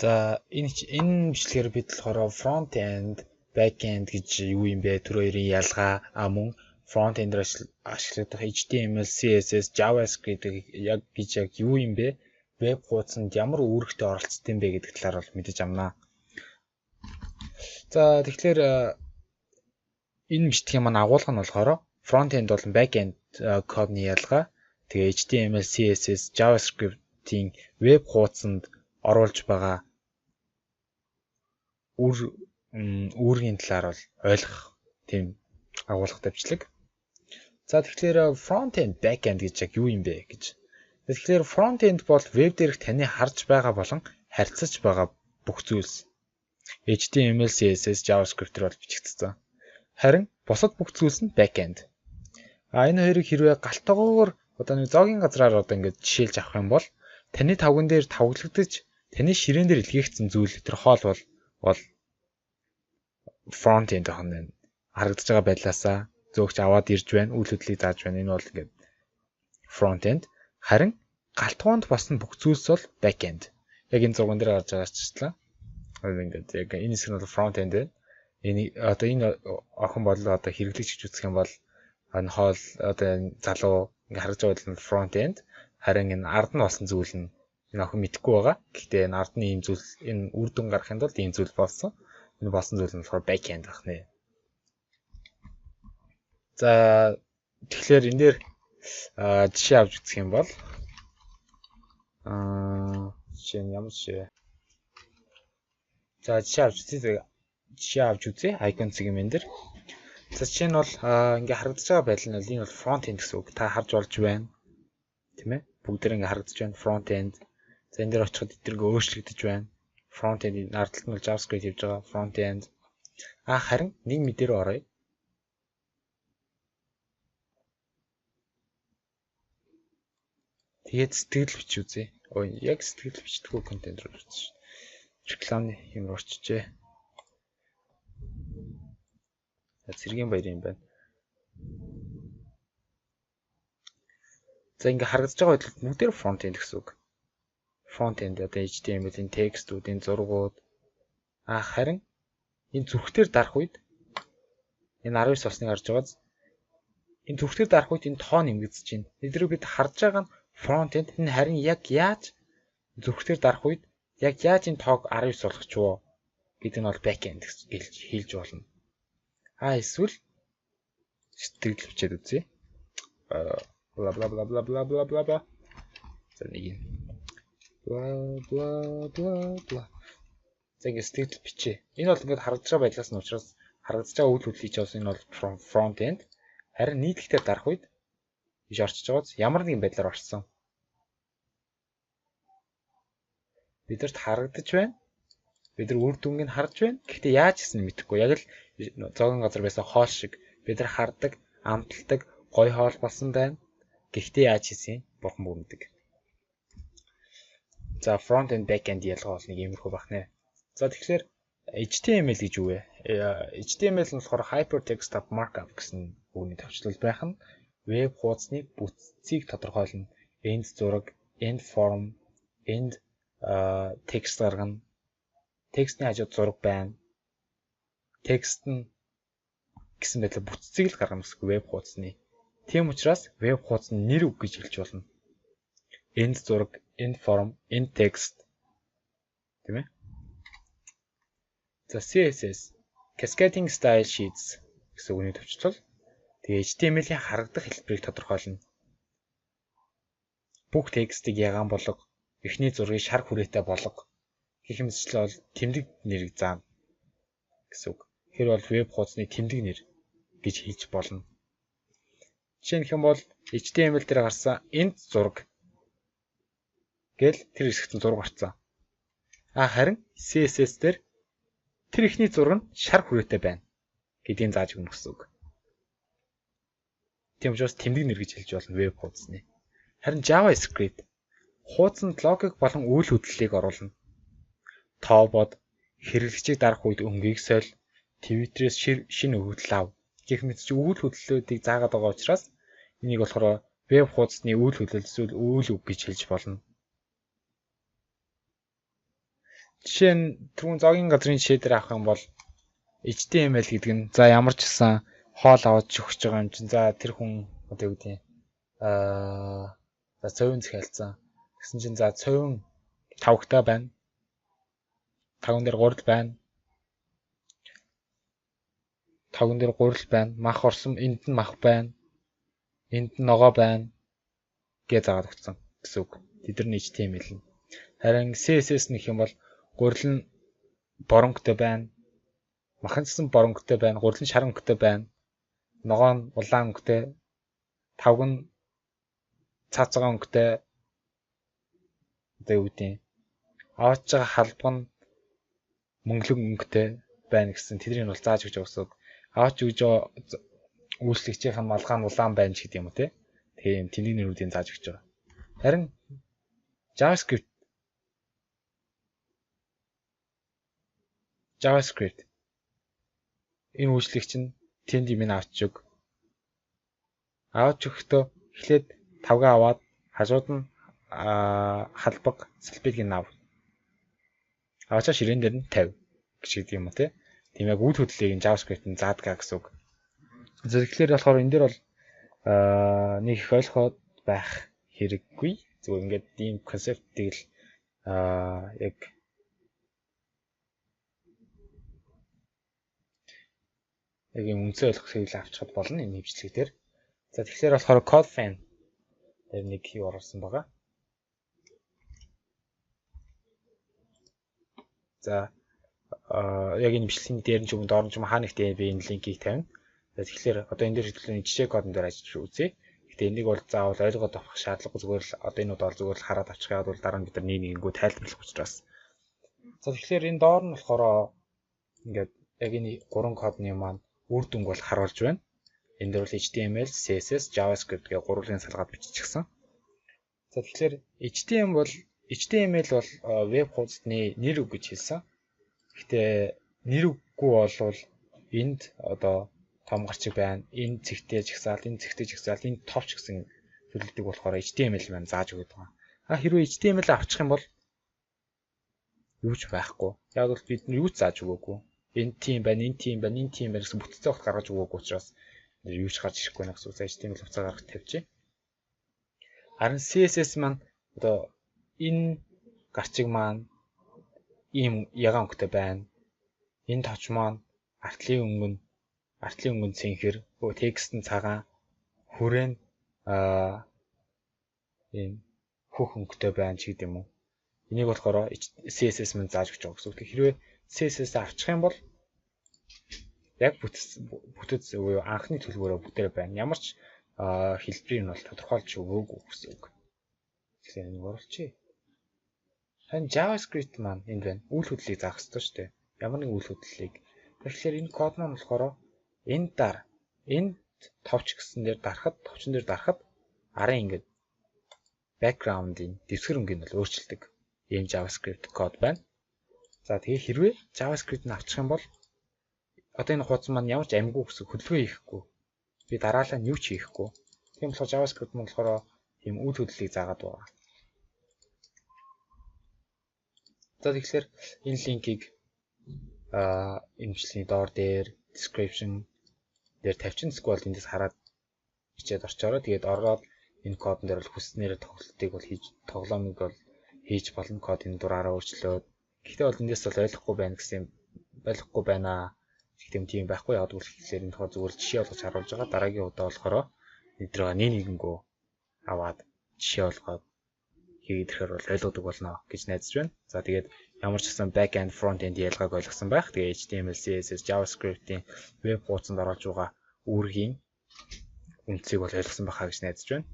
За энэ бичлэгээр бид болохоор front end, back end гэж юу юм бэ? Тэр хоёрын ялгаа мөн front end-ээр ашиглагдах HTML, CSS, JavaScript яг юу юм бэ? Веб хуудсанд ямар үүрэгтэй оролцдог юм бэ гэдэг талаар бол мэдэж амнаа. За тэгэхээр энэ бичлэгийн маань агуулга нь болохоор front end болон back end кодны ялгаа. Тэгээ HTML, CSS, JavaScript-ийн веб хуудсанд оруулж байгаа үүргийн талаар бол ойлгох тийм агуулгатай бичлэг. За тэгэхээр front end, back end гэж яг юу юм бэ гэж. Тэгэхээр front end бол веб дээрх таны харж байгаа болон харьцаж байгаа бүх зүйлс. HTML, CSS, JavaScript-ээр бол бичигдсэн. Харин бусад бүх зүйлс нь back end. Энэ хоёрыг хэрвээ галтгоогоор одоо нэг зоогийн газраар одоо ингэж жишээлж авах юм бол таны тавган дээр тавглагдаж таны ширээн дээр илгээгдсэн зүйл тэр хоол бол front end байна. Харагдаж байгаа байдлаасаа зөөгч аваад ирж байна, үйл хөдлөлийг зааж байна. Энэ бол ингээд front end. Харин галтгоонд босны бүх зүйлс бол back end. Яг энэ зурган дээр гарч байгаа ч гэсэн ингээд яг энэ хэсэг нь бол front end байна. Энэ охин бол одоо хэрэглэгч гэж үзэх юм бол энэ хоол одоо залуу ингээд харагдж байгаа нь front end. Харин энэ ард нь болсон зүйл нь энэ охин мэдэхгүй байгаа. Гэхдээ энэ ард нь ийм зүйл энэ үр дүн гарахын тулд ийм зүйл болсон. Энэ болсон зүйл нь болохоор back end байна. За тэгэхээр энэ дээр жишээ авч үзэх юм бол жишээ нь ямар жишээ. За жишээ авч үзье. Icon segment дээр. За жишээ нь бол ингээ харагдаж байгаа байдал нь энэ бол front end гэсэн үг. Та харж болж байна. Тийм ээ? Бүгд ингээ харагдаж байна front end. За энэ дээр очиход эдгээр өөрчлөгдөж байна. Front end ард талд нь JavaScript хийж байгаа front end. Харин нэг мэдээр оръё. Тэгээд сэтгэл бич үзье. Яг сэтгэл бичдэггүй контент руу орчих. Рекламны юм орчжээ. Цэргийн баяр юм байна. За ингээ харагдаж байгаа байдлаар бүгдээр front end гэсэн үг. Front end одоо HTML-ийн текстүүдийн зургууд харин энэ зүрхтээр дарах үед энэ 19 осныг харж байгааз энэ зүрхтээр дарах үед энэ тоо нэмэгдэж байна. Эдрийг бид харж байгаа нь front end. Энэ харин яг яаж зүрхтээр дарах үед яг яаж энэ тоог 19 болгох ч вэ гэдэг нь бол back end гэж хэлж болно. Эсвэл сэтгэл бичээд үзье. Бла бла бла бла бла бла бла бла. За нэг юм. Бла бла бла бла. За ингэ сэтгэл бичээ. Энэ бол ингээд харагдаж байгаа байдлаас нь учраас харагдаж байгаа үйл хөдлөлийг ч энэ бол front end. Харин нийтлэгтээ дарах үед биш орчиж байгааз ямар нэгэн байдлаар орсон. Бидэрт харагдаж байна. Бид нар үр дүнгийг харж байна. Гэхдээ яаж хийсэн нь мэдэхгүй. Яг л зоогийн газар байсан хоол шиг бид нар хардаг, амталдаг, гой хоол болсон байна. Гэхдээ яаж хийсэн юм? Бурхан бүр мэддэг. За front and back end ялгаа бол нэг иймэрхүү байна. За тэгэхээр HTML гэж юу вэ? HTML нь болохоор Hypertext Markup гэсэн үгний төвчлөл байх нь веб хуудасны бүтцийг тодорхойлно. End зураг, end form, end текст гаргана. Текстний хажууд зураг байна. Текст нь гэсэн байдлаар бүтцийг л гаргана гэсэн веб хуудасны. Тийм учраас веб хуудас нь нэр үг гэж хэлж болно. End зураг, end form, end text. Тийм ээ? За CSS Cascading Style Sheets гэсэн үгний төвчлөл. Тэгээ HTML-ийн харагдах хэлбэрийг тодорхойлно. Бүх текстийг ягаан болго, эхний зургийг шар хүрээтэй болго гэх мэтчлээ бол тэмдэг нэрийг заана гэсэн үг. Тэр бол веб хуудасны тэмдэг нэр гэж хэлж болно. Жишээ нь хэм бол HTML дээр гарсан end зураг гэл тэр хэсэгт зураг гарцсан. Харин CSS дээр тэр ихний зураг нь шар хүрээтэй байна гэдгийг зааж өгнө гэсэн үг. Тийм учраас тэмдэг нэр гэж хэлж болно веб хуудасны. Харин JavaScript хуудсанд логик болон үйл хөдлөлийг оруулна. Тообод хэрэглэгчийг дарах үед өнгийг соль, Twitter-ээс шинэ өгөгдөл ав гэх мэт чи үйл хөдлөлүүдийг заагаад байгаа учраас энийг болохоор веб хуудасны үйл хөдлөл эсвэл үйл үг гэж хэлж болно. Жишээ нь түрүүн зоогийн газрын жишээ дээр авах юм бол HTML гэдэг нь за ямар ч гэсэн хоол аваад өгч байгаа юм чинь за тэр хүн одоо юу гэдэг за цовын захиалцсан. Тэгсэн чинь за цовын тавхтай байна. Таван дээр гурал байна. Таван дээр гурал байна. Мах орсон. Энд нь мах байна. Энд нь ногоо байна. Гэж заагаад өгсөн гэсэн үг. Тэд нар HTML нь. Харин CSS нэх юм бол гурал нь боронктой байна. Мах нь гэсэн боронктой байна. Гурал нь шар өнгөтэй байна. Ногоо нь улаан өнгөтэй. Тавг нь цаацгаа өнгөтэй. Одоо юу гэдэг авч байгаа халбаг нь мөнгөлөг өнгөтэй байна гэсэн тэднийг бол зааж өгч байгаа. Авч өгж байгаа үйлчлэгчийн малгай нь улаан байна ч гэдэг юм уу те. Тийм тэдний нэрүүдийн зааж өгч байгаа. Харин JavaScript энэ үйлчлэгч нь тэнд юм авч өг. Авч өгөхдөө эхлээд тавгаа аваад хажууд нь халбаг салбыг нь ав. Авчаа ширээн дээр нь тавь гэж гэдэг юм уу те. Тийм яг үйл хөдлөлийг JavaScript нь заадаг гэсэн үг. Тэгэхээр болохоор энэ дээр бол нэг их ойлгоход байх хэрэггүй. Зүгээр ингээд ийм концептыг л яг ийм үнцээ ойлгохыг л авчихад болно энэ хвчлэг дээр. За тэгэхээр болохоор CodeFan дээр нэг юу оруулсан байгаа. За яг энэ бичлэгийн дээр нь ч юм доор нь ч юм хаана нэгтээ би энэ линкийг тавина. За тэгэхээр одоо энэ дээр хэвлэлийн жишээ кодон дээр ажиллаж үзье. Гэхдээ энийг бол заавал ойлгоод авах шаардлагагүй зүгээр л одоо энэ бол зүгээр л хараад авчих яагаад бол дараа нь бид нар нэгнийгөө тайлбарлах учраас. За тэгэхээр энэ доор нь болохоор ингээд яг энэ гурван кодны маань үр дүнг бол харуулж байна. Энэ дээр бол HTML, CSS, JavaScript гэх гурван салгаад биччихсэн. За тэгэхээр HTML бол веб хуудасны нэр үг гэж хэлсэн. Гэхдээ нэр үггүй болвол энд одоо том гарчиг байна. Энэ цэгтэй жагсаал, энэ цэгтэй жагсаал, энэ товч гэсэн төлөвлөлтийг болохоор HTML маань зааж өгöd байгаа. Хэрвээ HTML авчих юм бол юу ч байхгүй. Яг бол бид юу ч зааж өгөөгүй. Энэ тийм байна, энэ тийм байна, энэ тийм байна гэсэн бүтцээ огт гаргаж өгөөгүй учраас юу ч гарч ирэхгүй байна гэсэн HTML хугацаа гаргаж тавьчих. Харин CSS маань одоо энэ гарчиг маань ийм ягаан өнгөтэй байна. Энэ товч маань артлын өнгөн цэнхэр, текст нь цагаан, хүрээ нь ийм хөх өнгөтэй байна ч гэдэм үү. Энийг болохоор CSS маань зааж өгч байгаа гэсэн үг. Хэрвээ CSS авчих юм бол яг бүтэц буюу анхны төлбөрөөр бүтээр байна. Ямар ч хэлбэрийг нь бол тодорхойлж өгөөгүй гэсэн үг. Тэгэхээр энийг оруулчих. Харин JavaScript маань энд байна. Үйл хөдлөлийг заах хэрэгтэй шүү дээ. Ямар нэг үйл хөдлөлийг. Тэгэхээр энэ код маань болохоор энд товч гэсэн дээр дарахад, товчон дээр дарахад арын ингээд background-ийн дэвсгэр өнгийг нь өөрчилдөг. Ийм JavaScript код байна. За тэгээ хэрвээ JavaScript-ийг авчих юм бол одоо энэ хуудас маань ямар ч амгүй гэсэн хөдөлгөөн хийхгүй. Би дараалал нь юу ч хийхгүй. Тийм болохоор JavaScript маань болохоор тийм үйл хөдлөлийг заагаад байгаа. За тэгэхээр энэ линкийг энэ бичлэгийн доор дээр description дээр тавьчихсан эсвэл эндээс хараад бичээд орчоороо. Тэгээд ороод энэ кодон дээр бол хүснээр тоглолтыг бол тоглоомыг бол хийж болно. Кодын дураараа өөрчлөөд. Гэхдээ бол эндээс бол ойлгохгүй байна гэсэн байхгүй байна. Гэхдээ тийм байхгүй яагаад гэвэл энэ тохиол зүгээр жишээ болгож харуулж байгаа. Дараагийн удаа болохоор эдрээ нэгэнгөө аваад жишээ болгоод хийгээд ирэхээр бол ойлгодог болно гэж найдаж байна. За тэгээд ямар ч гэсэн back end front end ялгааг ойлгосон байх. Тэгээд HTML, CSS, JavaScript-ийн веб хуудсанд оруулж байгаа үүргийн үндсийг бол ойлгосон байхаа гэж найдаж байна.